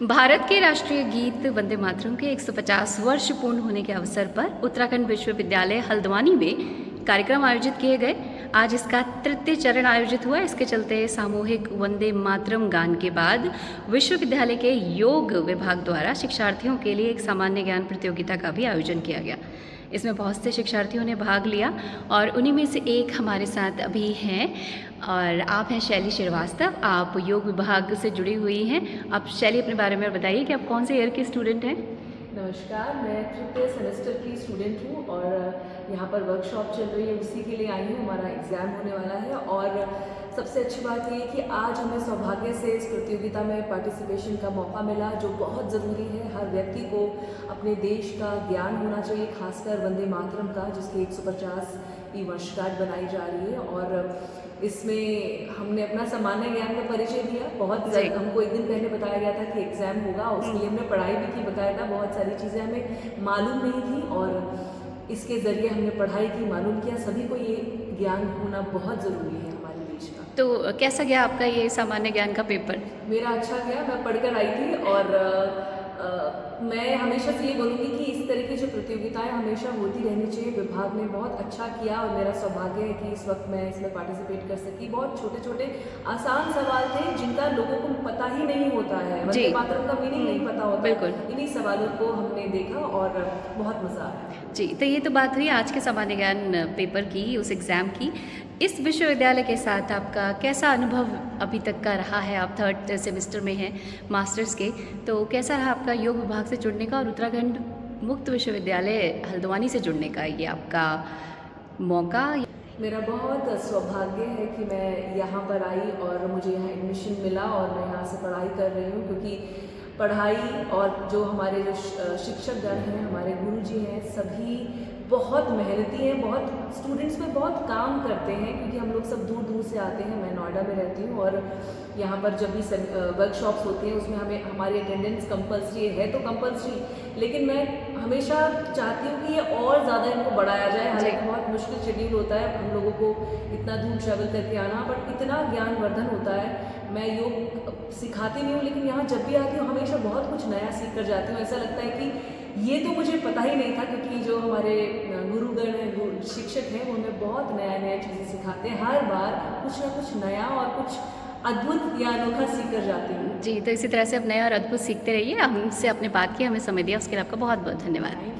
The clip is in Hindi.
भारत के राष्ट्रीय गीत वंदे मातरम के 150 वर्ष पूर्ण होने के अवसर पर उत्तराखंड विश्वविद्यालय हल्द्वानी में कार्यक्रम आयोजित किए गए। आज इसका तृतीय चरण आयोजित हुआ। इसके चलते सामूहिक वंदे मातरम गान के बाद विश्वविद्यालय के योग विभाग द्वारा शिक्षार्थियों के लिए एक सामान्य ज्ञान प्रतियोगिता का भी आयोजन किया गया। इसमें बहुत से शिक्षार्थियों ने भाग लिया और उन्हीं में से एक हमारे साथ अभी हैं और आप हैं शैली श्रीवास्तव। आप योग विभाग से जुड़ी हुई हैं। आप शैली अपने बारे में बताइए कि आप कौन से ईयर की स्टूडेंट हैं? नमस्कार, मैं तृतीय सेमेस्टर की स्टूडेंट हूँ और यहाँ पर वर्कशॉप चल रही है, उसी के लिए आई हूँ। हमारा एग्ज़ाम होने वाला है और सबसे अच्छी बात ये है कि आज हमें सौभाग्य से इस प्रतियोगिता में पार्टिसिपेशन का मौका मिला, जो बहुत ज़रूरी है। हर व्यक्ति को अपने देश का ज्ञान होना चाहिए, खासकर वंदे मातरम का, जिसकी 150वीं वर्षगांठ बनाई जा रही है। और इसमें हमने अपना सामान्य ज्ञान का परिचय दिया। हमको एक दिन पहले बताया गया था कि एग्ज़ाम होगा, उसके लिए हमने पढ़ाई भी की बकायदा। बहुत सारी चीज़ें हमें मालूम नहीं थी और इसके ज़रिए हमने पढ़ाई की, मालूम किया। सभी को ये ज्ञान होना बहुत ज़रूरी है हमारे देश का। तो कैसा गया आपका ये सामान्य ज्ञान का पेपर? मेरा अच्छा गया, मैं पढ़कर आई थी और मैं हमेशा से ये बोलूँगी कि इस तरह की जो प्रतियोगिताएं हमेशा होती रहनी चाहिए। विभाग ने बहुत अच्छा किया और मेरा सौभाग्य है कि इस वक्त मैं इसमें पार्टिसिपेट कर सकी। बहुत छोटे छोटे आसान सवाल थे जिनका लोगों को पता ही नहीं होता है, वंदे मातरम का मीनिंग नहीं पता होता। बिल्कुल। इन्हीं सवालों को हमने देखा और बहुत मज़ा आया। जी, तो ये तो बात हुई आज के सामान्य ज्ञान पेपर की, उस एग्ज़ाम की। इस विश्वविद्यालय के साथ आपका कैसा अनुभव अभी तक का रहा है? आप 3rd सेमेस्टर में हैं मास्टर्स के, तो कैसा रहा आपका योग विभाग से जुड़ने का और उत्तराखंड मुक्त विश्वविद्यालय हल्द्वानी से जुड़ने का ये आपका मौका? मेरा बहुत सौभाग्य है कि मैं यहाँ पर आई और मुझे यहाँ एडमिशन मिला और मैं यहाँ से पढ़ाई कर रही हूँ, क्योंकि पढ़ाई और जो हमारे जो शिक्षकगण हैं, हमारे गुरुजी हैं, सभी बहुत मेहनती हैं। बहुत स्टूडेंट्स में बहुत काम करते हैं, क्योंकि हम लोग सब दूर दूर से आते हैं। मैं नोएडा में रहती हूँ और यहाँ पर जब भी वर्कशॉप्स होती हैं उसमें हमारी अटेंडेंस कंपल्सरी है, तो कंपल्सरी, लेकिन मैं हमेशा चाहती हूँ कि ये और ज़्यादा इनको बढ़ाया जाए। हालांकि बहुत मुश्किल शेड्यूल होता है हम लोगों को इतना दूर ट्रैवल करके आना, बट इतना ज्ञानवर्धन होता है। मैं योग सिखाती नहीं हूँ, लेकिन यहाँ जब भी आती हूँ हमेशा बहुत कुछ नया सीख कर जाती हूँ। ऐसा लगता है कि ये तो मुझे पता ही नहीं था, क्योंकि जो हमारे गुरुगण हैं, शिक्षक हैं, वो हमें बहुत नया नया चीज़ें सिखाते हैं। हर बार कुछ ना कुछ नया और कुछ अद्भुत या अनोखा सीख कर जाती हूँ। जी, तो इसी तरह से आप नया और अद्भुत सीखते रहिए। हमसे आपने बात की, हमें समय दिया, उसके लिए आपका बहुत बहुत धन्यवाद।